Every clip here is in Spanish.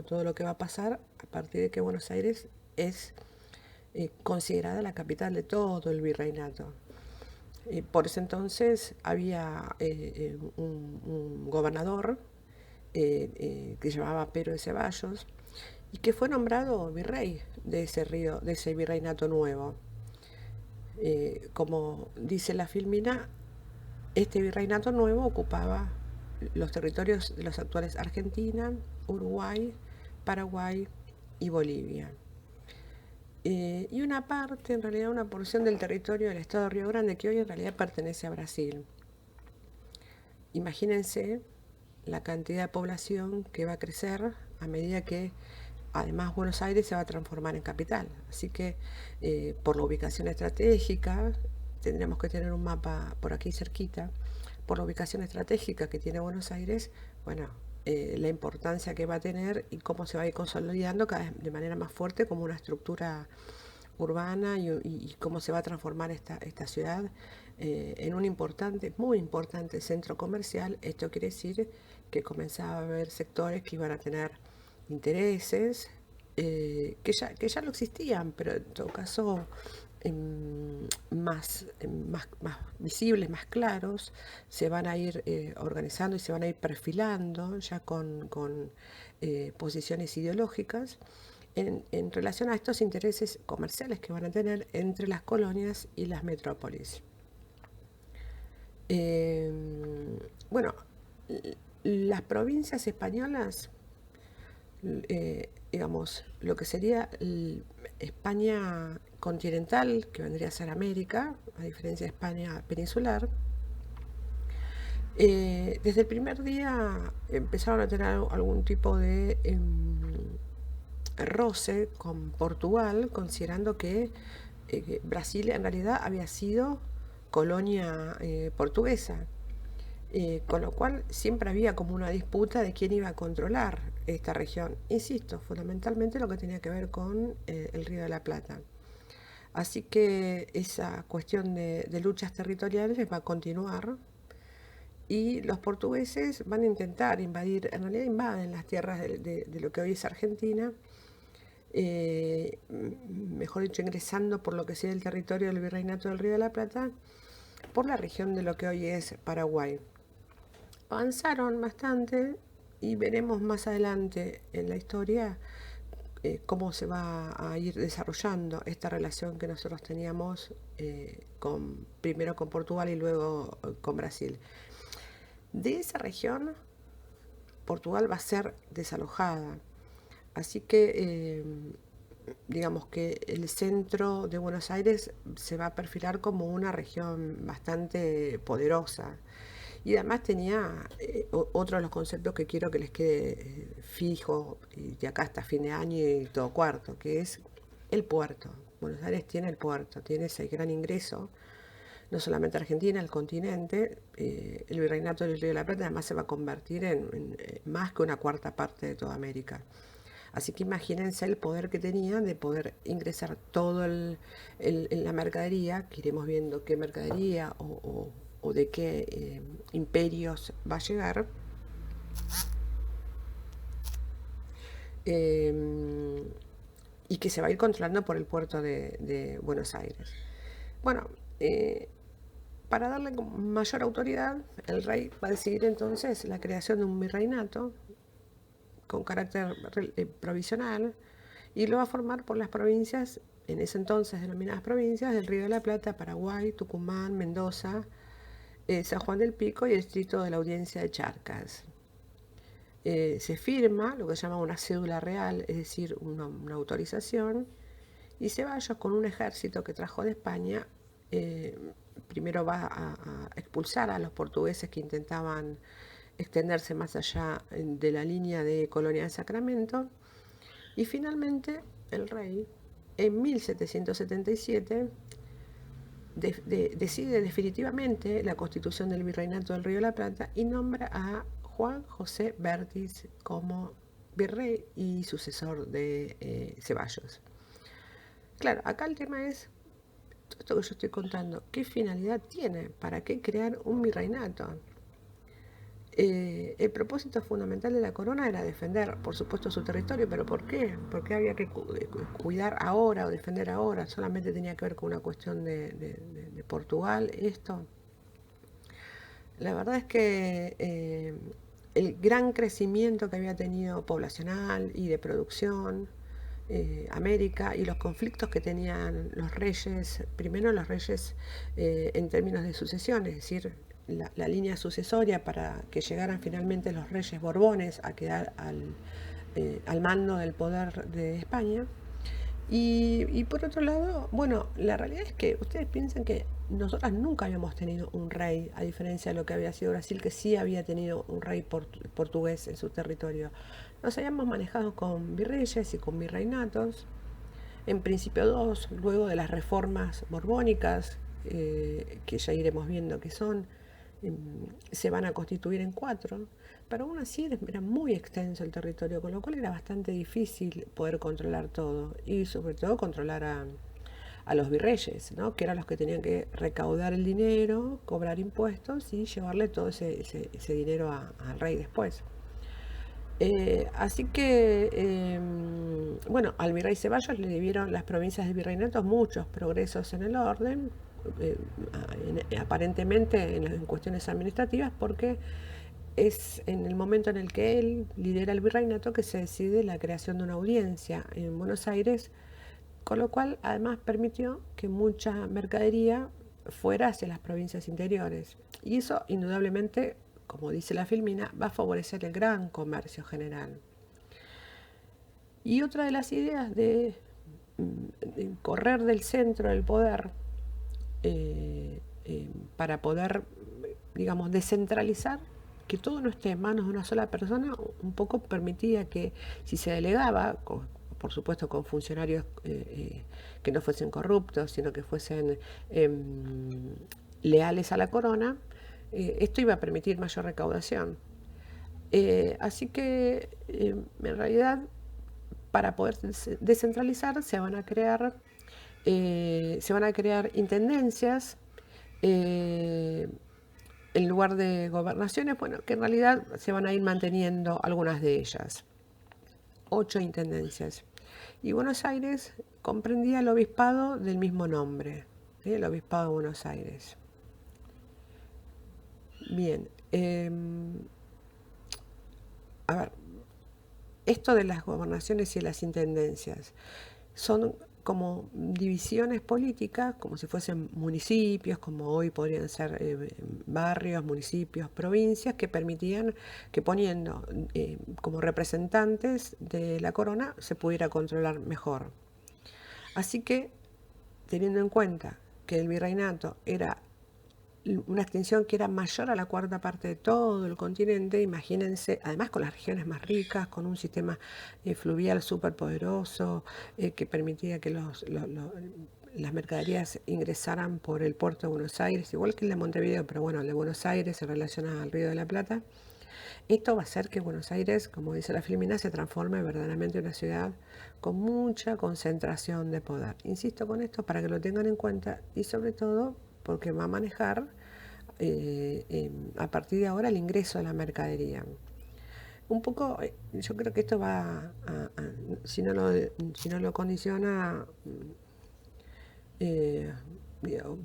todo lo que va a pasar a partir de que Buenos Aires es considerada la capital de todo el virreinato. Por ese entonces había un gobernador que se llamaba Pedro de Ceballos y que fue nombrado virrey de ese río, de ese virreinato nuevo. Como dice la filmina, este virreinato nuevo ocupaba los territorios de los actuales Argentina, Uruguay, Paraguay y Bolivia. Y una parte, en realidad una porción del territorio del estado de Río Grande, que hoy en realidad pertenece a Brasil. Imagínense la cantidad de población que va a crecer a medida que además Buenos Aires se va a transformar en capital. Así que por la ubicación estratégica, tendremos que tener un mapa por aquí cerquita, por la ubicación estratégica que tiene Buenos Aires, bueno, la importancia que va a tener y cómo se va a ir consolidando cada vez de manera más fuerte como una estructura urbana y cómo se va a transformar esta ciudad en un importante, muy importante centro comercial. Esto quiere decir que comenzaba a haber sectores que iban a tener intereses que ya no existían, pero en todo caso más visibles, más claros, se van a ir organizando y se van a ir perfilando ya con posiciones ideológicas en relación a estos intereses comerciales que van a tener entre las colonias y las metrópolis. Eh, bueno, las provincias españolas, digamos, lo que sería España continental, que vendría a ser América, a diferencia de España peninsular, desde el primer día empezaron a tener algún tipo de roce con Portugal, considerando que Brasil en realidad había sido colonia portuguesa. Con lo cual siempre había como una disputa de quién iba a controlar esta región. Insisto, fundamentalmente lo que tenía que ver con el Río de la Plata. Así que esa cuestión de luchas territoriales va a continuar y los portugueses van a intentar invadir, en realidad invaden las tierras de lo que hoy es Argentina, mejor dicho, ingresando por lo que sea el territorio del Virreinato del Río de la Plata, por la región de lo que hoy es Paraguay. Avanzaron bastante y veremos más adelante en la historia cómo se va a ir desarrollando esta relación que nosotros teníamos primero con Portugal y luego con Brasil. De esa región, Portugal va a ser desalojada. Así que digamos que el centro de Buenos Aires se va a perfilar como una región bastante poderosa. Y además tenía otro de los conceptos que quiero que les quede fijo, y de acá hasta fin de año y todo cuarto, que es el puerto. Buenos Aires tiene el puerto, tiene ese gran ingreso, no solamente a Argentina, al continente. El virreinato del Río de la Plata además se va a convertir en más que una cuarta parte de toda América. Así que imagínense el poder que tenía de poder ingresar todo la mercadería, que iremos viendo qué mercadería o de qué imperios va a llegar, eh, y que se va a ir controlando por el puerto de Buenos Aires. Bueno, para darle mayor autoridad, el rey va a decidir entonces la creación de un virreinato con carácter provisional y lo va a formar por las provincias, en ese entonces denominadas provincias, del Río de la Plata, Paraguay, Tucumán, Mendoza, San Juan del Pico y el distrito de la Audiencia de Charcas. Se firma lo que se llama una cédula real, es decir, una autorización, y Ceballos con un ejército que trajo de España, primero va a expulsar a los portugueses que intentaban extenderse más allá de la línea de Colonia de Sacramento, y finalmente el rey en 1777 decide definitivamente la constitución del Virreinato del Río de la Plata y nombra a Juan José Bertis como virrey y sucesor de Ceballos. Claro, acá el tema es, todo esto que yo estoy contando, ¿qué finalidad tiene? ¿Para qué crear un virreinato? El propósito fundamental de la corona era defender, por supuesto, su territorio, pero ¿por qué? ¿Por qué había que cuidar ahora o defender ahora? Solamente tenía que ver con una cuestión de Portugal, esto. La verdad es que el gran crecimiento que había tenido poblacional y de producción, América, y los conflictos que tenían los reyes, primero los reyes en términos de sucesión, es decir, la línea sucesoria para que llegaran finalmente los reyes Borbones a quedar al mando del poder de España. Y por otro lado, bueno, la realidad es que ustedes piensan que nosotras nunca habíamos tenido un rey, a diferencia de lo que había sido Brasil, que sí había tenido un rey portugués en su territorio. Nos habíamos manejado con virreyes y con virreinatos, en principio dos, luego de las reformas borbónicas, que ya iremos viendo que son, se van a constituir en cuatro, pero aún así era muy extenso el territorio, con lo cual era bastante difícil poder controlar todo y sobre todo controlar a los virreyes, ¿no? Que eran los que tenían que recaudar el dinero, cobrar impuestos y llevarle todo ese dinero al rey después. Así que, bueno, al virrey Ceballos le debieron las provincias de virreinatos muchos progresos en el orden, eh, aparentemente en cuestiones administrativas, porque es en el momento en el que él lidera el virreinato que se decide la creación de una audiencia en Buenos Aires, con lo cual además permitió que mucha mercadería fuera hacia las provincias interiores. Y eso indudablemente, como dice la Filmina, va a favorecer el gran comercio general. Y otra de las ideas de correr del centro del poder para poder, digamos, descentralizar, que todo no esté en manos de una sola persona, un poco permitía que si se delegaba, por supuesto con funcionarios que no fuesen corruptos, sino que fuesen leales a la corona, esto iba a permitir mayor recaudación. Así que en realidad para poder descentralizar se van a crear intendencias en lugar de gobernaciones, bueno, que en realidad se van a ir manteniendo algunas de ellas. 8 intendencias. Y Buenos Aires comprendía el obispado del mismo nombre, ¿sí? El obispado de Buenos Aires. Bien, a ver, esto de las gobernaciones y las intendencias son como divisiones políticas, como si fuesen municipios, como hoy podrían ser barrios, municipios, provincias, que permitían que poniendo como representantes de la corona se pudiera controlar mejor. Así que, teniendo en cuenta que el virreinato era una extensión que era mayor a la cuarta parte de todo el continente, imagínense, además con las regiones más ricas, con un sistema fluvial súper poderoso, que permitía que las mercaderías ingresaran por el puerto de Buenos Aires, igual que el de Montevideo, pero bueno, el de Buenos Aires se relaciona al Río de la Plata. Esto va a hacer que Buenos Aires, como dice la Filmina, se transforme verdaderamente en una ciudad con mucha concentración de poder. Insisto con esto para que lo tengan en cuenta y sobre todo porque va a manejar a partir de ahora el ingreso de la mercadería. Un poco, yo creo que esto va si no lo condiciona, eh,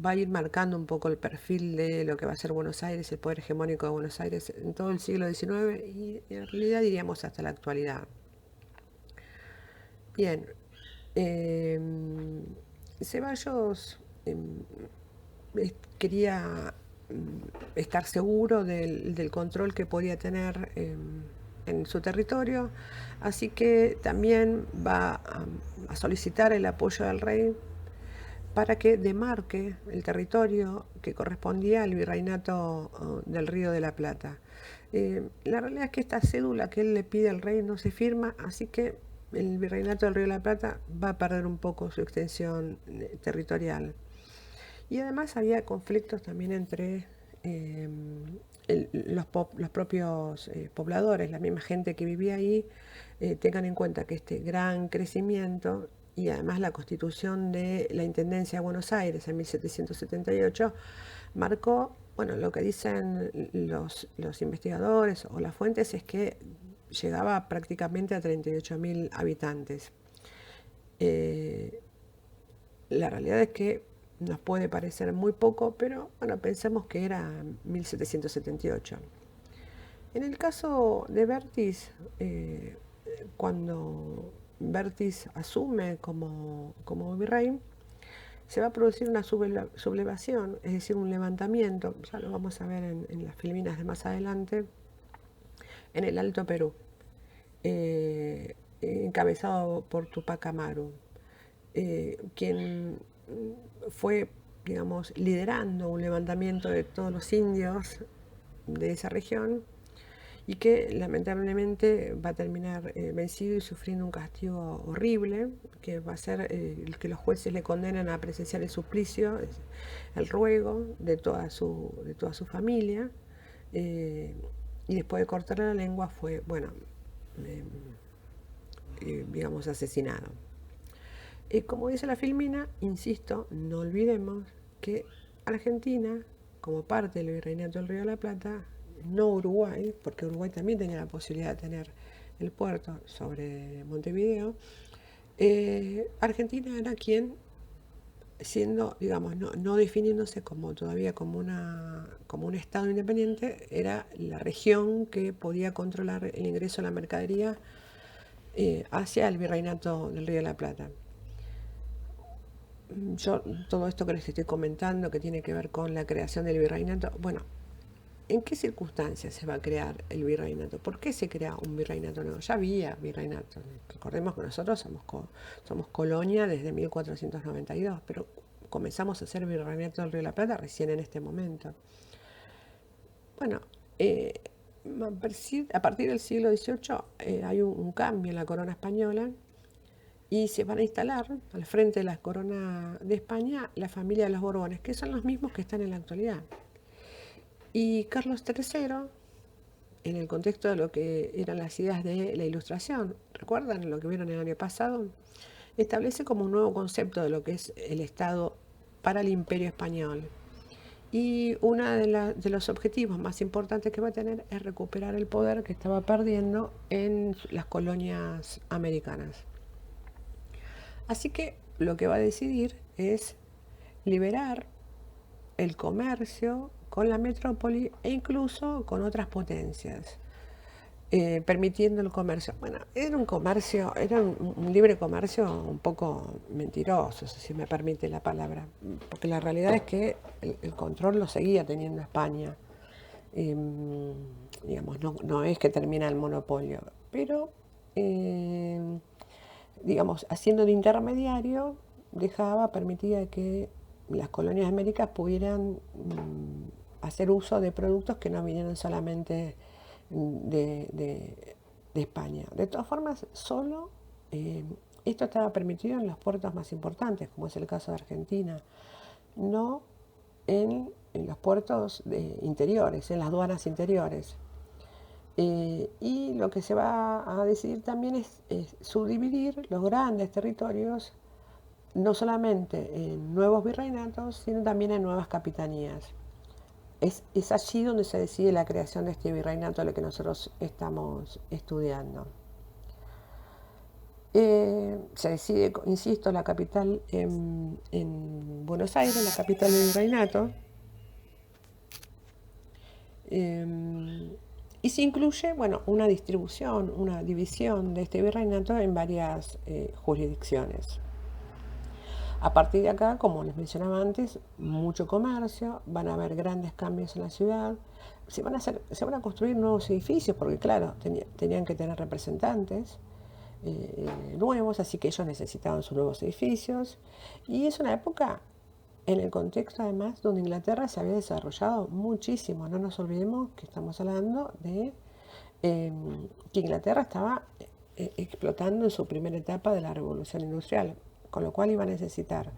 va a ir marcando un poco el perfil de lo que va a ser Buenos Aires, el poder hegemónico de Buenos Aires en todo el siglo XIX y en realidad diríamos hasta la actualidad. Bien, eh, Ceballos quería estar seguro del control que podía tener en su territorio, así que también va a solicitar el apoyo del rey para que demarque el territorio que correspondía al virreinato del Río de la Plata. La realidad es que esta cédula que él le pide al rey no se firma, así que el virreinato del Río de la Plata va a perder un poco su extensión territorial. Y además había conflictos también entre los propios pobladores, la misma gente que vivía ahí. Tengan en cuenta que este gran crecimiento y además la constitución de la Intendencia de Buenos Aires en 1778 marcó bueno, lo que dicen los investigadores o las fuentes es que llegaba prácticamente a 38.000 habitantes. La realidad es que nos puede parecer muy poco, pero bueno, pensemos que era 1778. En el caso de Bertis, cuando Bertis asume como virrey, se va a producir una sublevación, es decir, un levantamiento, ya lo vamos a ver en las filminas de más adelante, en el Alto Perú, encabezado por Tupac Amaru, quien fue, digamos, liderando un levantamiento de todos los indios de esa región y que lamentablemente va a terminar vencido y sufriendo un castigo horrible, que va a ser el que los jueces le condenen a presenciar el suplicio, el ruego de toda su familia, y después de cortarle la lengua fue, bueno, digamos, asesinado. Como dice la filmina, insisto, no olvidemos que Argentina, como parte del Virreinato del Río de la Plata, no Uruguay, porque Uruguay también tenía la posibilidad de tener el puerto sobre Montevideo, Argentina era quien, siendo, digamos, no definiéndose como todavía como un estado independiente, era la región que podía controlar el ingreso de la mercadería hacia el Virreinato del Río de la Plata. Yo, todo esto que les estoy comentando, que tiene que ver con la creación del virreinato, bueno, ¿en qué circunstancias se va a crear el virreinato? ¿Por qué se crea un virreinato nuevo? Ya había virreinato. Recordemos que nosotros somos colonia desde 1492, pero comenzamos a hacer virreinato del Río de la Plata recién en este momento. Bueno, a partir del siglo XVIII hay un cambio en la corona española y se van a instalar al frente de la corona de España la familia de los Borbones, que son los mismos que están en la actualidad. Y Carlos III, en el contexto de lo que eran las ideas de la Ilustración, ¿recuerdan lo que vieron el año pasado? Establece como un nuevo concepto de lo que es el Estado para el Imperio Español. Y uno de los objetivos más importantes que va a tener es recuperar el poder que estaba perdiendo en las colonias americanas. Así que lo que va a decidir es liberar el comercio con la metrópoli e incluso con otras potencias, permitiendo el comercio. Bueno, era un libre comercio un poco mentiroso, si me permite la palabra, porque la realidad es que el control lo seguía teniendo España. Digamos, no es que termina el monopolio, pero digamos, haciendo de intermediario, permitía que las colonias américas pudieran hacer uso de productos que no vinieran solamente de España. De todas formas, solo esto estaba permitido en los puertos más importantes, como es el caso de Argentina, no en los puertos interiores, en las aduanas interiores. Y lo que se va a decidir también es subdividir los grandes territorios, no solamente en nuevos virreinatos, sino también en nuevas capitanías. Es allí donde se decide la creación de este virreinato, lo que nosotros estamos estudiando. Se decide, insisto, la capital en Buenos Aires, la capital del virreinato. Y se incluye, bueno, una división de este virreinato en varias jurisdicciones. A partir de acá, como les mencionaba antes, mucho comercio, van a haber grandes cambios en la ciudad, se van a construir nuevos edificios, porque claro, tenían que tener representantes nuevos, así que ellos necesitaban sus nuevos edificios. Y es una época en el contexto además donde Inglaterra se había desarrollado muchísimo. No nos olvidemos que estamos hablando de que Inglaterra estaba explotando en su primera etapa de la revolución industrial, con lo cual iba a necesitar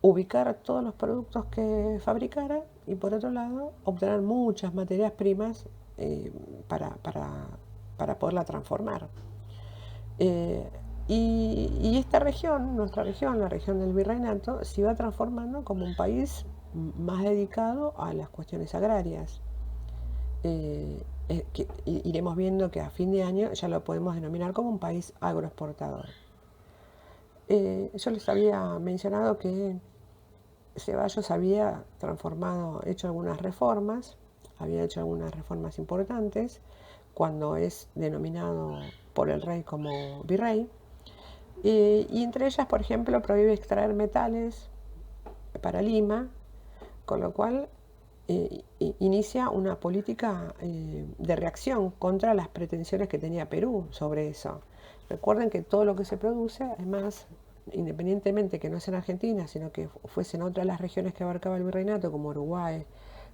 ubicar todos los productos que fabricara y por otro lado obtener muchas materias primas para poderla transformar. Y esta región, nuestra región, la región del virreinato, se iba transformando como un país más dedicado a las cuestiones agrarias. Iremos viendo que a fin de año ya lo podemos denominar como un país agroexportador. Yo les había mencionado que Ceballos había hecho algunas reformas, había hecho algunas reformas importantes cuando es denominado por el rey como virrey, y entre ellas, por ejemplo, prohíbe extraer metales para Lima, con lo cual inicia una política de reacción contra las pretensiones que tenía Perú sobre eso. Recuerden que todo lo que se produce, además, independientemente que no sea en Argentina, sino que fuesen otras las regiones que abarcaba el virreinato, como Uruguay,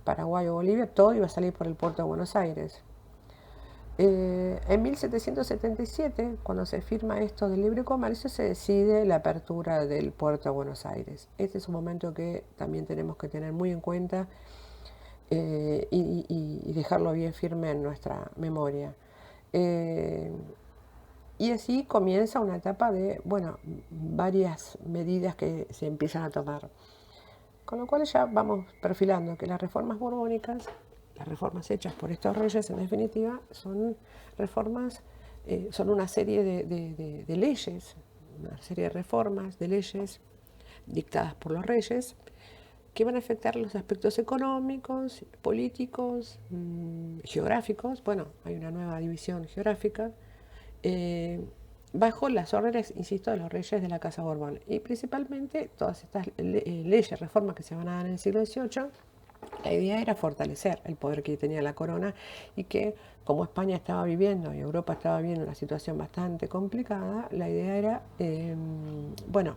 Paraguay o Bolivia, todo iba a salir por el puerto de Buenos Aires. En 1777, cuando se firma esto del libre comercio, se decide la apertura del puerto de Buenos Aires. Este es un momento que también tenemos que tener muy en cuenta y dejarlo bien firme en nuestra memoria. Y así comienza una etapa de, bueno, varias medidas que se empiezan a tomar. Con lo cual ya vamos perfilando que las reformas borbónicas, las reformas hechas por estos reyes en definitiva, son reformas, son una serie de leyes, una serie de reformas, de leyes dictadas por los reyes, que van a afectar los aspectos económicos, políticos, geográficos. Bueno, hay una nueva división geográfica, bajo las órdenes, insisto, de los reyes de la Casa Borbón. Y principalmente todas estas leyes, reformas que se van a dar en el siglo XVIII, la idea era fortalecer el poder que tenía la corona, y que, como España estaba viviendo y Europa estaba viviendo una situación bastante complicada, la idea era, bueno,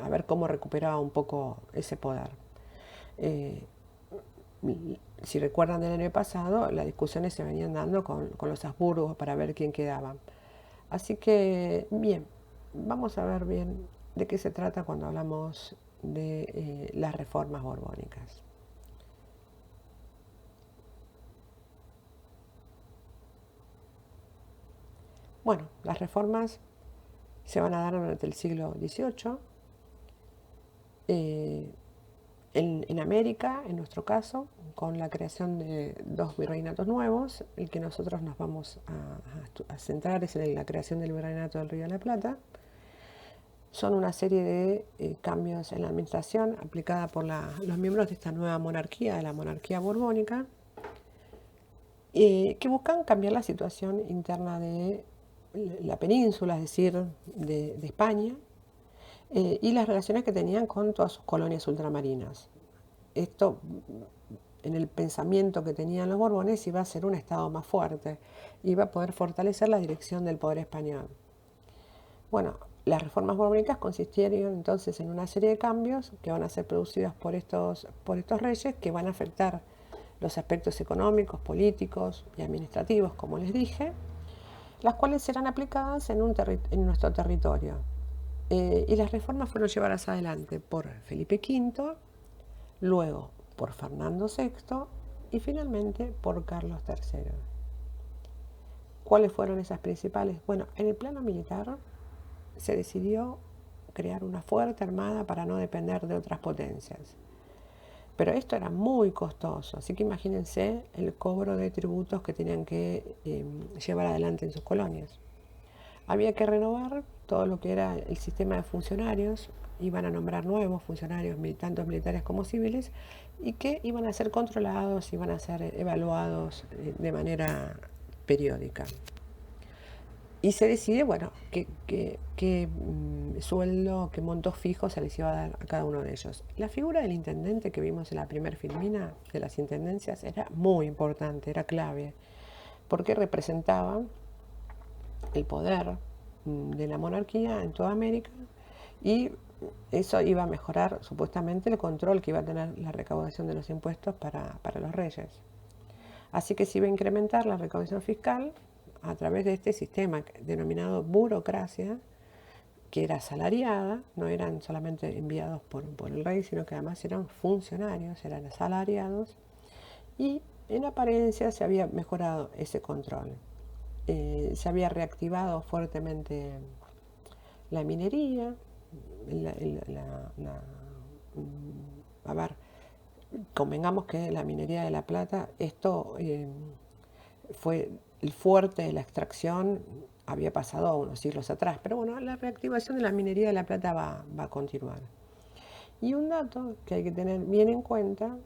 a ver cómo recuperaba un poco ese poder. Eh, si recuerdan del año pasado, las discusiones se venían dando con los Habsburgos para ver quién quedaba. Así que, bien, vamos a ver bien de qué se trata cuando hablamos de las reformas borbónicas. Bueno, las reformas se van a dar durante el siglo XVIII. En América, en nuestro caso, con la creación de dos virreinatos nuevos. El que nosotros nos vamos a centrar es en la creación del virreinato del Río de la Plata. Son una serie de cambios en la administración aplicada por los miembros de esta nueva monarquía, de la monarquía borbónica, que buscan cambiar la situación interna de la península, es decir, de España, y las relaciones que tenían con todas sus colonias ultramarinas. Esto, en el pensamiento que tenían los Borbones, iba a ser un Estado más fuerte, iba a poder fortalecer la dirección del poder español. Bueno, las reformas borbónicas consistieron entonces en una serie de cambios que van a ser producidos por estos reyes, que van a afectar los aspectos económicos, políticos y administrativos, como les dije, las cuales serán aplicadas en nuestro territorio. Y las reformas fueron llevadas adelante por Felipe V, luego por Fernando VI y finalmente por Carlos III. ¿Cuáles fueron esas principales? Bueno, en el plano militar se decidió crear una fuerte armada para no depender de otras potencias. Pero esto era muy costoso, así que imagínense el cobro de tributos que tenían que llevar adelante en sus colonias. Había que renovar todo lo que era el sistema de funcionarios, iban a nombrar nuevos funcionarios, tanto militares como civiles, y que iban a ser controlados, iban a ser evaluados de manera periódica. Y se decide, bueno, qué sueldo, qué montos fijos se les iba a dar a cada uno de ellos. La figura del intendente que vimos en la primera filmina de las intendencias era muy importante, era clave, porque representaba el poder de la monarquía en toda América, y eso iba a mejorar supuestamente el control que iba a tener la recaudación de los impuestos para los reyes. Así que se iba a incrementar la recaudación fiscal a través de este sistema denominado burocracia, que era asalariada, no eran solamente enviados por el rey, sino que además eran funcionarios, eran asalariados, y en apariencia se había mejorado ese control. Se había reactivado fuertemente la minería, a ver, convengamos que la minería de la plata, esto fue el fuerte de la extracción, había pasado a unos siglos atrás, pero bueno, la reactivación de la minería de la plata va a continuar. Y un dato que hay que tener bien en cuenta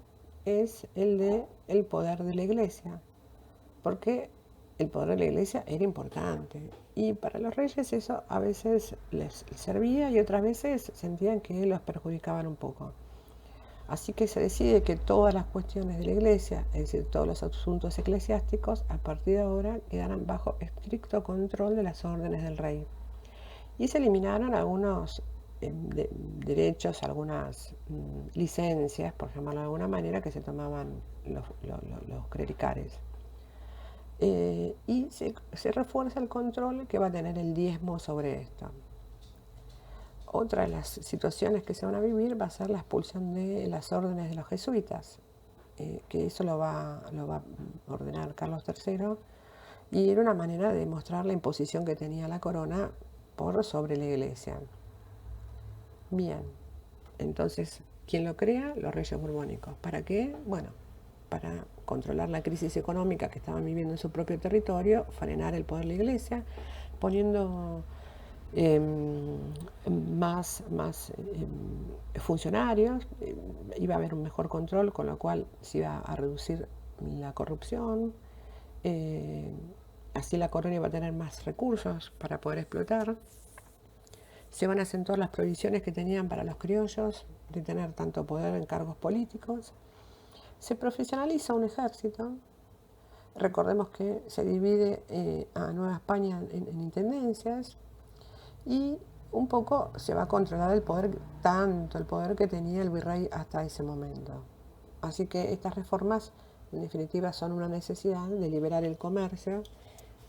es el de el poder de la iglesia, porque el poder de la iglesia era importante y para los reyes eso a veces les servía y otras veces sentían que los perjudicaban un poco. Así que se decide que todas las cuestiones de la iglesia, es decir, todos los asuntos eclesiásticos, a partir de ahora quedarán bajo estricto control de las órdenes del rey. Y se eliminaron algunos derechos, algunas licencias, por llamarlo de alguna manera, que se tomaban los clericales. Y se refuerza el control que va a tener el diezmo sobre esto. Otra de las situaciones que se van a vivir va a ser la expulsión de las órdenes de los jesuitas, que eso lo va a ordenar Carlos III, y era una manera de mostrar la imposición que tenía la corona por sobre la iglesia. Bien, entonces, ¿quién lo crea? Los reyes borbónicos. ¿Para qué? Bueno, para controlar la crisis económica que estaban viviendo en su propio territorio, frenar el poder de la iglesia, poniendo más funcionarios, iba a haber un mejor control, con lo cual se iba a reducir la corrupción, así la corona iba a tener más recursos para poder explotar. Se van a acentuar las prohibiciones que tenían para los criollos de tener tanto poder en cargos políticos. Se profesionaliza un ejército. Recordemos que se divide a Nueva España en intendencias y un poco se va a controlar el poder, tanto el poder que tenía el virrey hasta ese momento. Así que estas reformas, en definitiva, son una necesidad de liberar el comercio,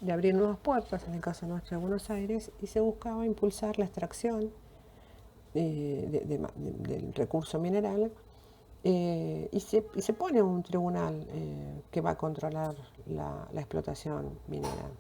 de abrir nuevos puertos, en el caso nuestro de Buenos Aires, y se buscaba impulsar la extracción del recurso mineral, y se pone un tribunal que va a controlar la explotación minera.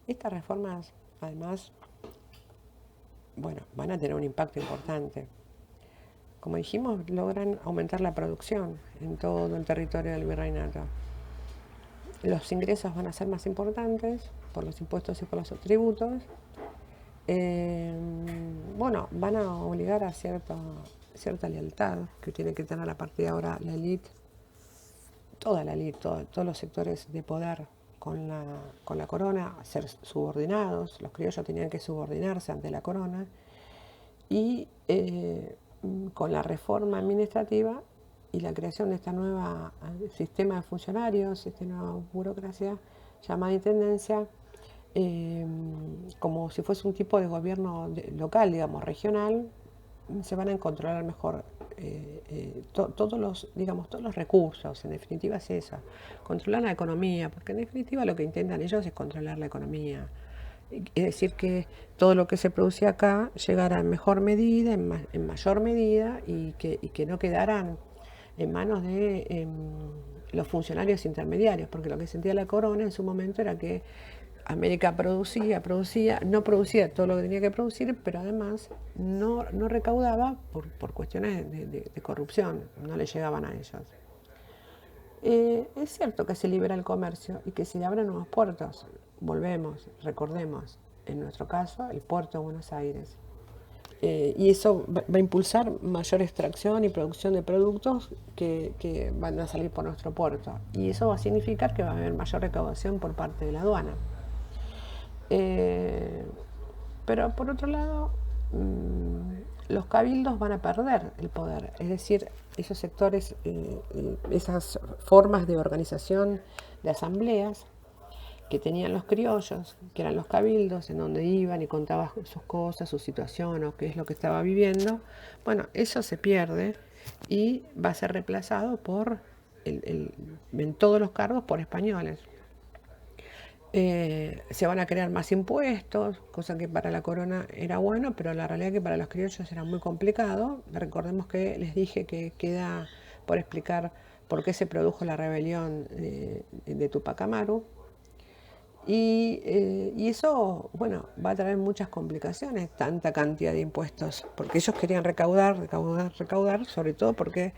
Estas reformas, además, bueno, van a tener un impacto importante. Como dijimos, logran aumentar la producción en todo el territorio del virreinato. Los ingresos van a ser más importantes por los impuestos y por los tributos. Bueno, van a obligar a cierta lealtad que tiene que tener a partir de ahora la élite, toda la élite, todos los sectores de poder con la corona, a ser subordinados. Los criollos tenían que subordinarse ante la corona. Y con la reforma administrativa y la creación de este nuevo sistema de funcionarios, esta nueva burocracia llamada intendencia, como si fuese un tipo de gobierno local, digamos, regional, se van a controlar mejor todos los recursos. En definitiva es eso, controlar la economía, porque en definitiva lo que intentan ellos es controlar la economía. Es decir, que todo lo que se producía acá llegara en mejor medida, en mayor medida, y que no quedaran en manos de los funcionarios intermediarios, porque lo que sentía la corona en su momento era que América no producía todo lo que tenía que producir, pero además no recaudaba por cuestiones de corrupción, no le llegaban a ellos. Es cierto que se libera el comercio y que se le abren nuevos puertos. Volvemos, recordemos, en nuestro caso, el puerto de Buenos Aires. Y eso va a impulsar mayor extracción y producción de productos que van a salir por nuestro puerto. Y eso va a significar que va a haber mayor recaudación por parte de la aduana. Pero por otro lado, los cabildos van a perder el poder, es decir, esos sectores, esas formas de organización de asambleas que tenían los criollos, que eran los cabildos, en donde iban y contaban sus cosas, su situación o qué es lo que estaba viviendo. Bueno, eso se pierde y va a ser reemplazado en todos los cargos por españoles. Se van a crear más impuestos, cosa que para la corona era bueno, pero la realidad es que para los criollos era muy complicado. Recordemos que les dije que queda por explicar por qué se produjo la rebelión de Tupac Amaru. Y eso, bueno, va a traer muchas complicaciones, tanta cantidad de impuestos, porque ellos querían recaudar, recaudar, recaudar, sobre todo porque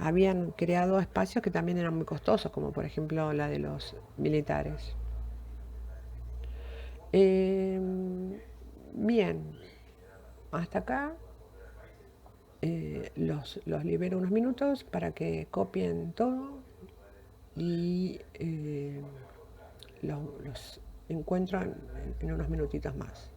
habían creado espacios que también eran muy costosos, como por ejemplo la de los militares. Eh, Bien, hasta acá los libero unos minutos para que copien todo y los encuentro en unos minutitos más.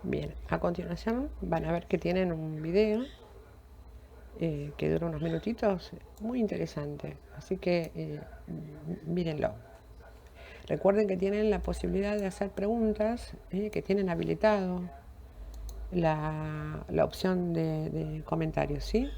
Bien, a continuación van a ver que tienen un video que dura unos minutitos, muy interesante. Así que mírenlo. Recuerden que tienen la posibilidad de hacer preguntas, que tienen habilitado la opción de comentarios, ¿sí?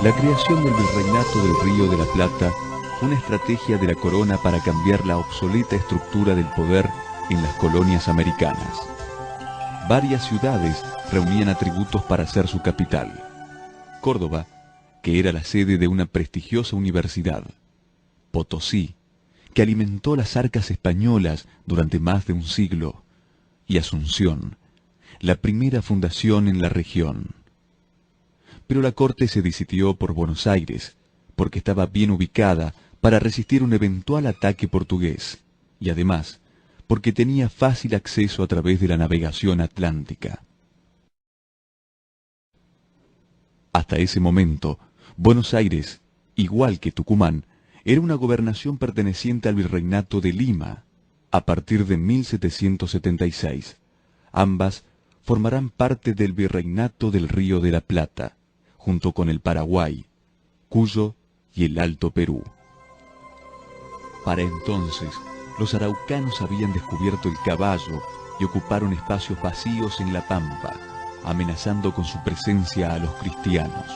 La creación del Virreinato del Río de la Plata fue una estrategia de la corona para cambiar la obsoleta estructura del poder en las colonias americanas. Varias ciudades reunían atributos para ser su capital. Córdoba, que era la sede de una prestigiosa universidad. Potosí, que alimentó las arcas españolas durante más de un siglo. Y Asunción, la primera fundación en la región. Pero la corte se decidió por Buenos Aires, porque estaba bien ubicada para resistir un eventual ataque portugués, y además, porque tenía fácil acceso a través de la navegación atlántica. Hasta ese momento, Buenos Aires, igual que Tucumán, era una gobernación perteneciente al Virreinato de Lima, a partir de 1776. Ambas formarán parte del Virreinato del Río de la Plata, junto con el Paraguay, Cuyo y el Alto Perú. Para entonces, los araucanos habían descubierto el caballo y ocuparon espacios vacíos en la pampa, amenazando con su presencia a los cristianos.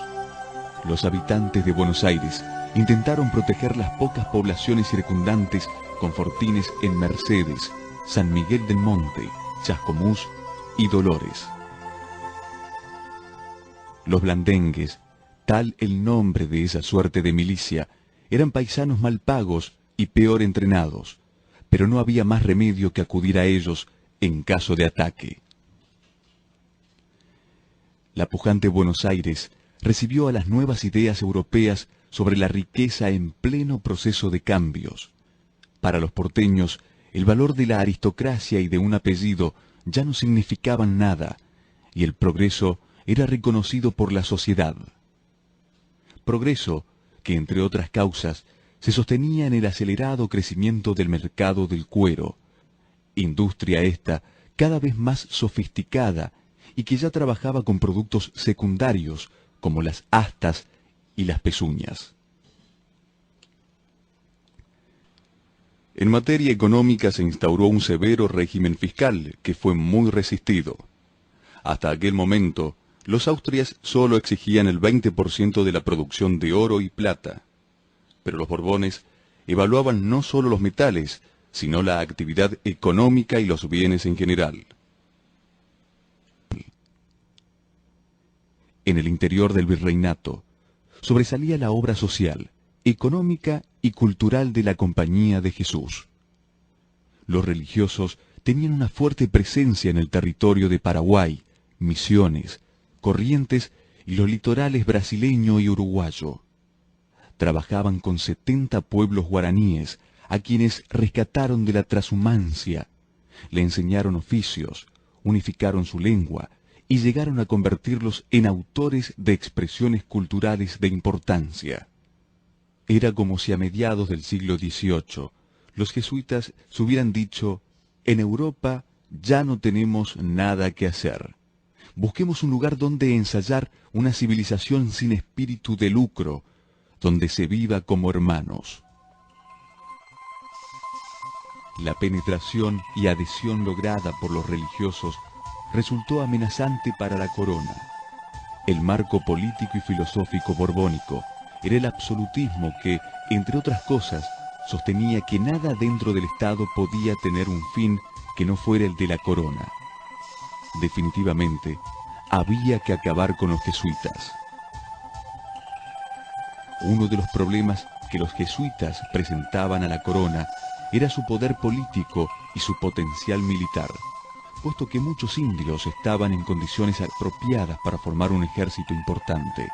Los habitantes de Buenos Aires intentaron proteger las pocas poblaciones circundantes con fortines en Mercedes, San Miguel del Monte, Chascomús y Dolores. Los blandengues, tal el nombre de esa suerte de milicia, eran paisanos mal pagos y peor entrenados, pero no había más remedio que acudir a ellos en caso de ataque. La pujante Buenos Aires recibió a las nuevas ideas europeas sobre la riqueza en pleno proceso de cambios. Para los porteños, el valor de la aristocracia y de un apellido ya no significaban nada, y el progreso era reconocido por la sociedad. Progreso que, entre otras causas, se sostenía en el acelerado crecimiento del mercado del cuero, industria esta cada vez más sofisticada y que ya trabajaba con productos secundarios como las astas y las pezuñas. En materia económica se instauró un severo régimen fiscal que fue muy resistido. Hasta aquel momento, los Austrias solo exigían el 20% de la producción de oro y plata, pero los Borbones evaluaban no solo los metales, sino la actividad económica y los bienes en general. En el interior del virreinato sobresalía la obra social, económica y cultural de la Compañía de Jesús. Los religiosos tenían una fuerte presencia en el territorio de Paraguay, Misiones, Corrientes y los litorales brasileño y uruguayo. Trabajaban con 70 pueblos guaraníes, a quienes rescataron de la trashumancia, le enseñaron oficios, unificaron su lengua y llegaron a convertirlos en autores de expresiones culturales de importancia. Era como si a mediados del siglo XVIII los jesuitas se hubieran dicho: en Europa ya no tenemos nada que hacer. Busquemos un lugar donde ensayar una civilización sin espíritu de lucro, donde se viva como hermanos. La penetración y adhesión lograda por los religiosos resultó amenazante para la corona. El marco político y filosófico borbónico era el absolutismo que, entre otras cosas, sostenía que nada dentro del Estado podía tener un fin que no fuera el de la corona. Definitivamente, había que acabar con los jesuitas. Uno de los problemas que los jesuitas presentaban a la corona era su poder político y su potencial militar, puesto que muchos indios estaban en condiciones apropiadas para formar un ejército importante.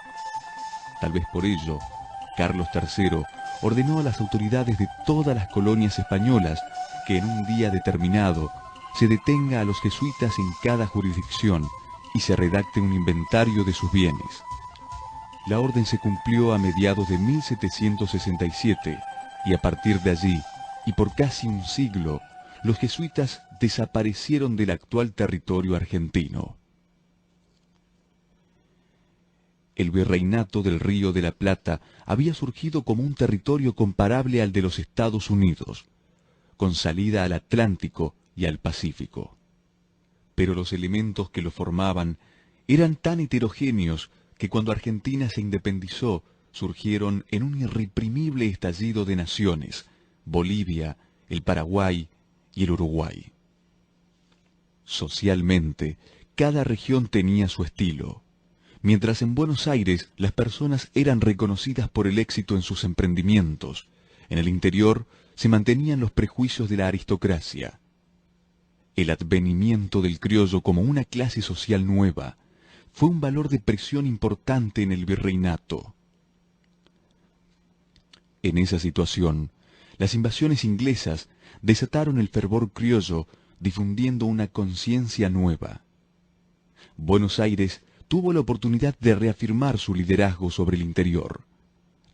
Tal vez por ello, Carlos III ordenó a las autoridades de todas las colonias españolas que en un día determinado se detenga a los jesuitas en cada jurisdicción y se redacte un inventario de sus bienes. La orden se cumplió a mediados de 1767 y a partir de allí, y por casi un siglo, los jesuitas desaparecieron del actual territorio argentino. El virreinato del Río de la Plata había surgido como un territorio comparable al de los Estados Unidos, con salida al Atlántico y al Pacífico. Pero los elementos que lo formaban eran tan heterogéneos que cuando Argentina se independizó surgieron en un irreprimible estallido de naciones, Bolivia, el Paraguay y el Uruguay. Socialmente, cada región tenía su estilo. Mientras en Buenos Aires las personas eran reconocidas por el éxito en sus emprendimientos, en el interior se mantenían los prejuicios de la aristocracia. El advenimiento del criollo como una clase social nueva fue un valor de presión importante en el virreinato. En esa situación, las invasiones inglesas desataron el fervor criollo, difundiendo una conciencia nueva. Buenos Aires tuvo la oportunidad de reafirmar su liderazgo sobre el interior.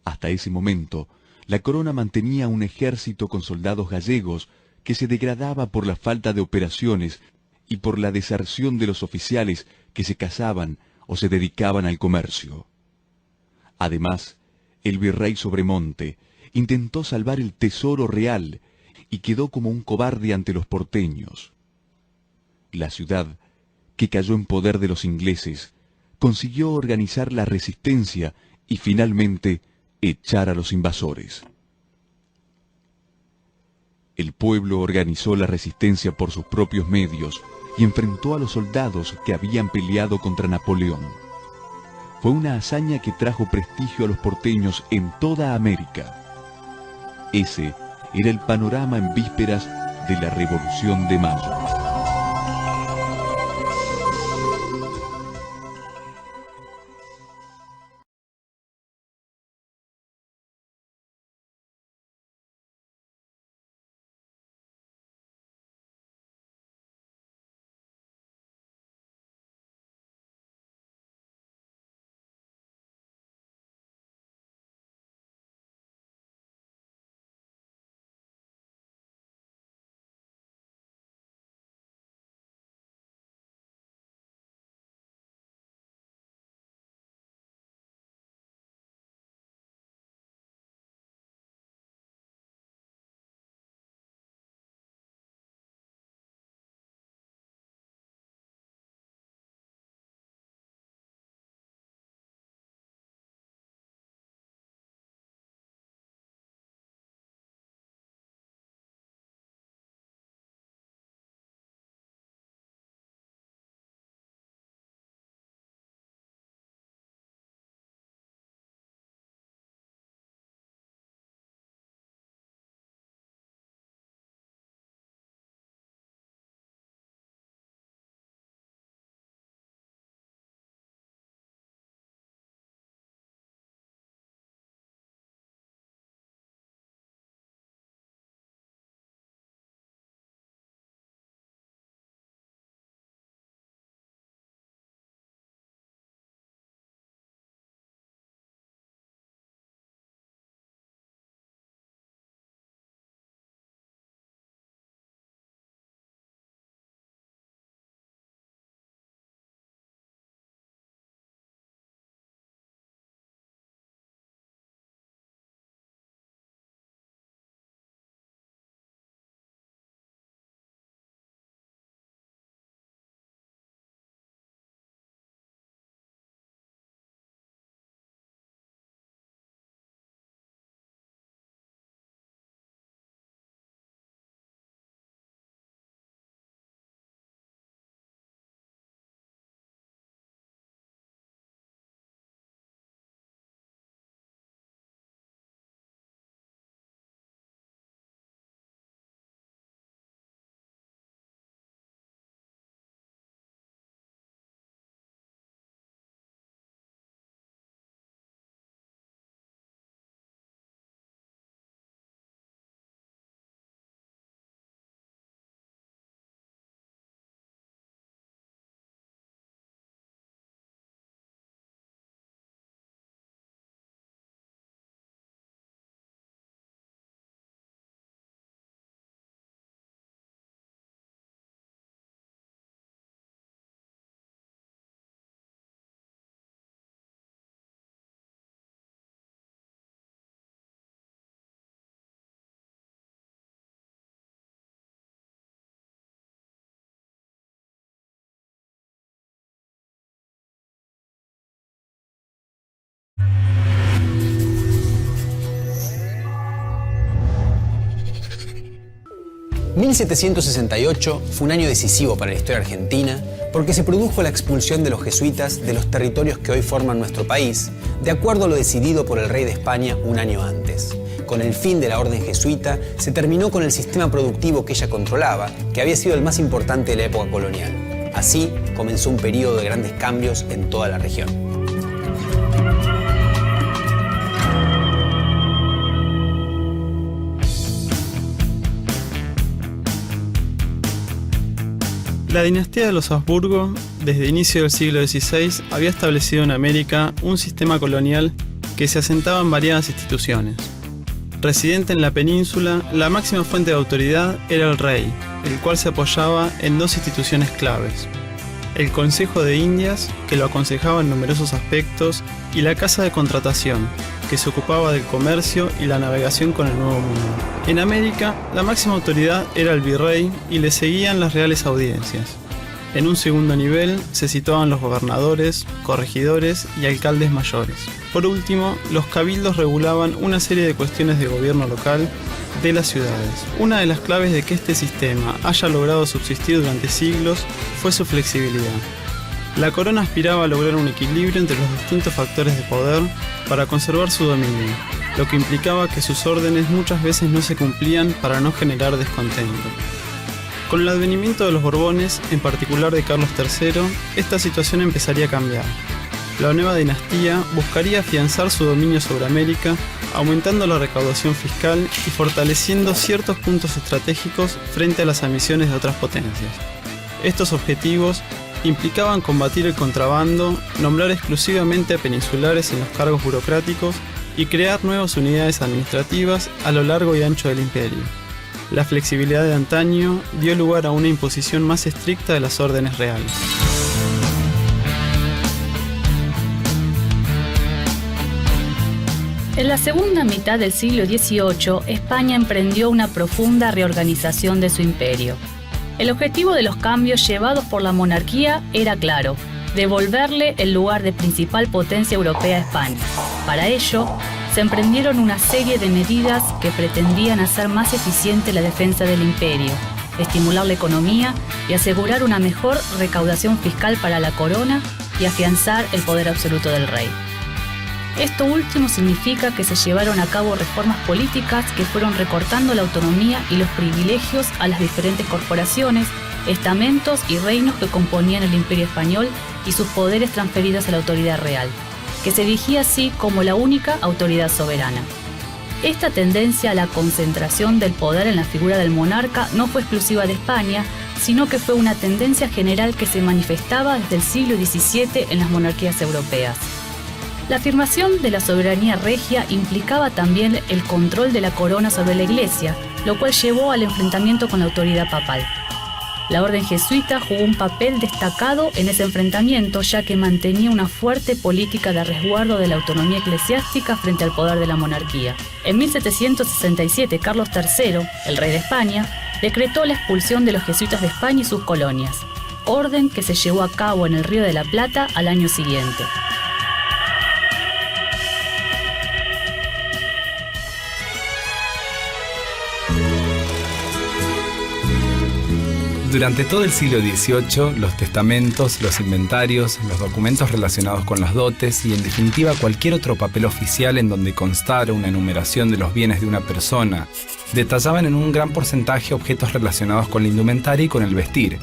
Hasta ese momento, la corona mantenía un ejército con soldados gallegos que se degradaba por la falta de operaciones y por la deserción de los oficiales que se casaban o se dedicaban al comercio. Además, el virrey Sobremonte intentó salvar el tesoro real y quedó como un cobarde ante los porteños. La ciudad, que cayó en poder de los ingleses, consiguió organizar la resistencia y finalmente echar a los invasores. El pueblo organizó la resistencia por sus propios medios y enfrentó a los soldados que habían peleado contra Napoleón. Fue una hazaña que trajo prestigio a los porteños en toda América. Ese era el panorama en vísperas de la Revolución de Mayo. 1768 fue un año decisivo para la historia argentina porque se produjo la expulsión de los jesuitas de los territorios que hoy forman nuestro país, de acuerdo a lo decidido por el rey de España un año antes. Con el fin de la orden jesuita, se terminó con el sistema productivo que ella controlaba, que había sido el más importante de la época colonial. Así comenzó un periodo de grandes cambios en toda la región. La dinastía de los Habsburgo, desde inicio del siglo XVI, había establecido en América un sistema colonial que se asentaba en variadas instituciones. Residente en la península, la máxima fuente de autoridad era el rey, el cual se apoyaba en dos instituciones claves: el Consejo de Indias, que lo aconsejaba en numerosos aspectos, y la Casa de Contratación, que se ocupaba del comercio y la navegación con el Nuevo Mundo. En América, la máxima autoridad era el virrey y le seguían las reales audiencias. En un segundo nivel se situaban los gobernadores, corregidores y alcaldes mayores. Por último, los cabildos regulaban una serie de cuestiones de gobierno local de las ciudades. Una de las claves de que este sistema haya logrado subsistir durante siglos fue su flexibilidad. La corona aspiraba a lograr un equilibrio entre los distintos factores de poder para conservar su dominio, lo que implicaba que sus órdenes muchas veces no se cumplían para no generar descontento. Con el advenimiento de los Borbones, en particular de Carlos III, esta situación empezaría a cambiar. La nueva dinastía buscaría afianzar su dominio sobre América, aumentando la recaudación fiscal y fortaleciendo ciertos puntos estratégicos frente a las ambiciones de otras potencias. Estos objetivos implicaban combatir el contrabando, nombrar exclusivamente a peninsulares en los cargos burocráticos y crear nuevas unidades administrativas a lo largo y ancho del imperio. La flexibilidad de antaño dio lugar a una imposición más estricta de las órdenes reales. En la segunda mitad del siglo XVIII, España emprendió una profunda reorganización de su imperio. El objetivo de los cambios llevados por la monarquía era claro: devolverle el lugar de principal potencia europea a España. Para ello, se emprendieron una serie de medidas que pretendían hacer más eficiente la defensa del imperio, estimular la economía y asegurar una mejor recaudación fiscal para la corona y afianzar el poder absoluto del rey. Esto último significa que se llevaron a cabo reformas políticas que fueron recortando la autonomía y los privilegios a las diferentes corporaciones, estamentos y reinos que componían el Imperio Español y sus poderes transferidos a la autoridad real, que se erigía así como la única autoridad soberana. Esta tendencia a la concentración del poder en la figura del monarca no fue exclusiva de España, sino que fue una tendencia general que se manifestaba desde el siglo XVII en las monarquías europeas. La afirmación de la soberanía regia implicaba también el control de la corona sobre la Iglesia, lo cual llevó al enfrentamiento con la autoridad papal. La orden jesuita jugó un papel destacado en ese enfrentamiento, ya que mantenía una fuerte política de resguardo de la autonomía eclesiástica frente al poder de la monarquía. En 1767, Carlos III, el rey de España, decretó la expulsión de los jesuitas de España y sus colonias, orden que se llevó a cabo en el Río de la Plata al año siguiente. Durante todo el siglo XVIII, los testamentos, los inventarios, los documentos relacionados con las dotes y, en definitiva, cualquier otro papel oficial en donde constara una enumeración de los bienes de una persona, detallaban en un gran porcentaje objetos relacionados con la indumentaria y con el vestir.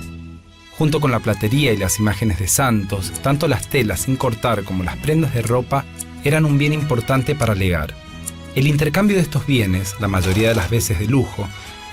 Junto con la platería y las imágenes de santos, tanto las telas sin cortar como las prendas de ropa eran un bien importante para legar. El intercambio de estos bienes, la mayoría de las veces de lujo,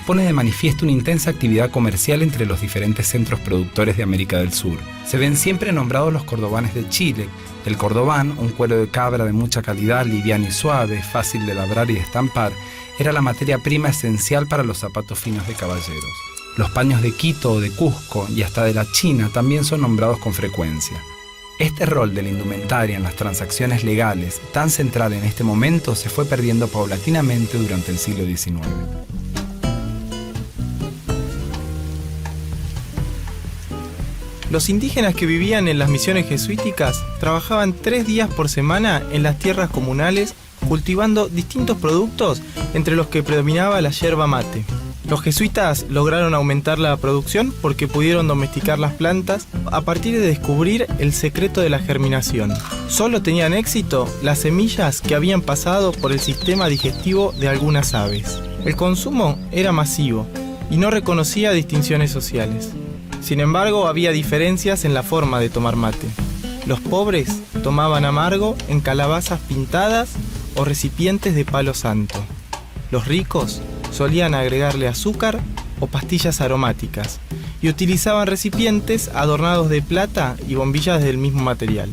pone de manifiesto una intensa actividad comercial entre los diferentes centros productores de América del Sur. Se ven siempre nombrados los cordobanes de Chile. El cordobán, un cuero de cabra de mucha calidad, liviano y suave, fácil de labrar y de estampar, era la materia prima esencial para los zapatos finos de caballeros. Los paños de Quito o de Cusco y hasta de la China también son nombrados con frecuencia. Este rol de la indumentaria en las transacciones legales, tan central en este momento, se fue perdiendo paulatinamente durante el siglo XIX. Los indígenas que vivían en las misiones jesuíticas trabajaban 3 días por semana en las tierras comunales cultivando distintos productos, entre los que predominaba la yerba mate. Los jesuitas lograron aumentar la producción porque pudieron domesticar las plantas a partir de descubrir el secreto de la germinación. Solo tenían éxito las semillas que habían pasado por el sistema digestivo de algunas aves. El consumo era masivo y no reconocía distinciones sociales. Sin embargo, había diferencias en la forma de tomar mate. Los pobres tomaban amargo en calabazas pintadas o recipientes de palo santo. Los ricos solían agregarle azúcar o pastillas aromáticas y utilizaban recipientes adornados de plata y bombillas del mismo material.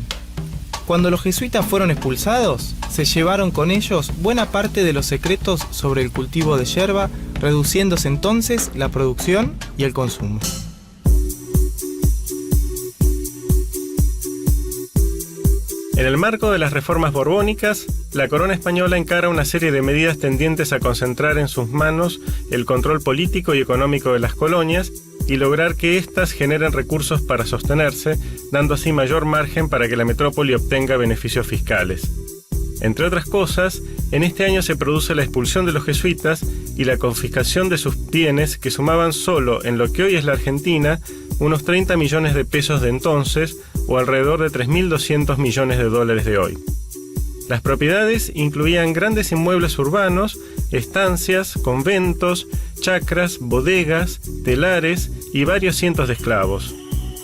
Cuando los jesuitas fueron expulsados, se llevaron con ellos buena parte de los secretos sobre el cultivo de yerba, reduciéndose entonces la producción y el consumo. En el marco de las reformas borbónicas, la corona española encara una serie de medidas tendientes a concentrar en sus manos el control político y económico de las colonias y lograr que éstas generen recursos para sostenerse, dando así mayor margen para que la metrópoli obtenga beneficios fiscales. Entre otras cosas, en este año se produce la expulsión de los jesuitas y la confiscación de sus bienes, que sumaban solo en lo que hoy es la Argentina unos 30 millones de pesos de entonces, o alrededor de 3.200 millones de dólares de hoy. Las propiedades incluían grandes inmuebles urbanos, estancias, conventos, chacras, bodegas, telares y varios cientos de esclavos.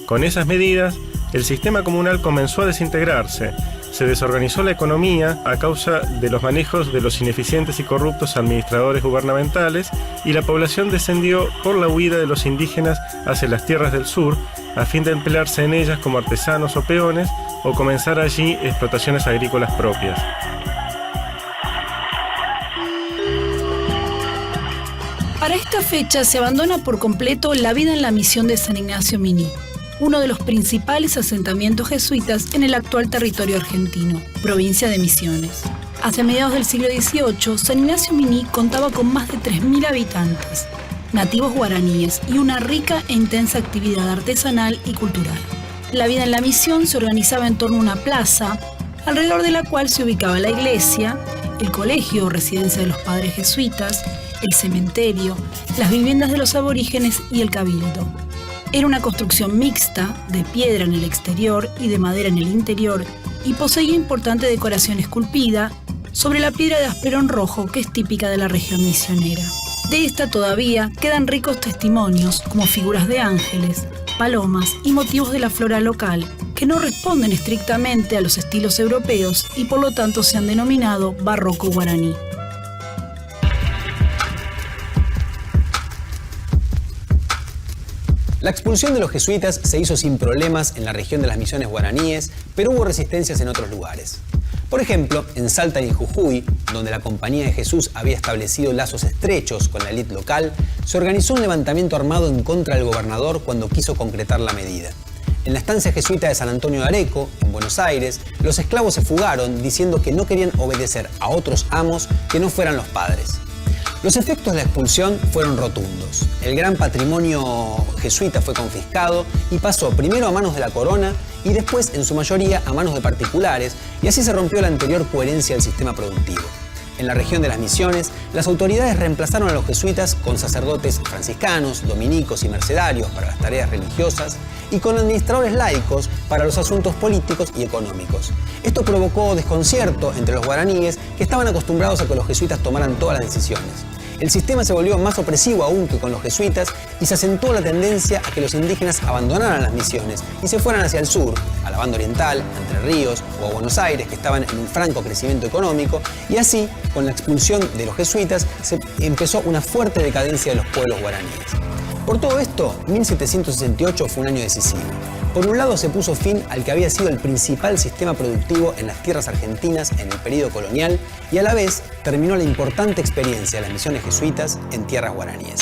Con esas medidas, el sistema comunal comenzó a desintegrarse, se desorganizó la economía a causa de los manejos de los ineficientes y corruptos administradores gubernamentales y la población descendió por la huida de los indígenas hacia las tierras del sur a fin de emplearse en ellas como artesanos o peones o comenzar allí explotaciones agrícolas propias. Para esta fecha se abandona por completo la vida en la misión de San Ignacio Miní, uno de los principales asentamientos jesuitas en el actual territorio argentino, provincia de Misiones. Hacia mediados del siglo XVIII, San Ignacio Miní contaba con más de 3.000 habitantes, nativos guaraníes y una rica e intensa actividad artesanal y cultural. La vida en la misión se organizaba en torno a una plaza, alrededor de la cual se ubicaba la iglesia, el colegio o residencia de los padres jesuitas, el cementerio, las viviendas de los aborígenes y el cabildo. Era una construcción mixta, de piedra en el exterior y de madera en el interior, y poseía importante decoración esculpida sobre la piedra de asperón rojo que es típica de la región misionera. De esta todavía quedan ricos testimonios como figuras de ángeles, palomas y motivos de la flora local que no responden estrictamente a los estilos europeos y por lo tanto se han denominado barroco guaraní. La expulsión de los jesuitas se hizo sin problemas en la región de las misiones guaraníes, pero hubo resistencias en otros lugares. Por ejemplo, en Salta y en Jujuy, donde la Compañía de Jesús había establecido lazos estrechos con la élite local, se organizó un levantamiento armado en contra del gobernador cuando quiso concretar la medida. En la estancia jesuita de San Antonio de Areco, en Buenos Aires, los esclavos se fugaron diciendo que no querían obedecer a otros amos que no fueran los padres. Los efectos de la expulsión fueron rotundos. El gran patrimonio jesuita fue confiscado y pasó primero a manos de la corona y después, en su mayoría, a manos de particulares, y así se rompió la anterior coherencia del sistema productivo. En la región de las Misiones, las autoridades reemplazaron a los jesuitas con sacerdotes franciscanos, dominicos y mercedarios para las tareas religiosas y con administradores laicos para los asuntos políticos y económicos. Esto provocó desconcierto entre los guaraníes que estaban acostumbrados a que los jesuitas tomaran todas las decisiones. El sistema se volvió más opresivo aún que con los jesuitas y se acentuó la tendencia a que los indígenas abandonaran las misiones y se fueran hacia el sur, a la Banda Oriental, a Entre Ríos o a Buenos Aires, que estaban en un franco crecimiento económico, y así, con la expulsión de los jesuitas, se empezó una fuerte decadencia de los pueblos guaraníes. Por todo esto, 1768 fue un año decisivo. Por un lado, se puso fin al que había sido el principal sistema productivo en las tierras argentinas en el período colonial y a la vez terminó la importante experiencia de las misiones jesuitas en tierras guaraníes.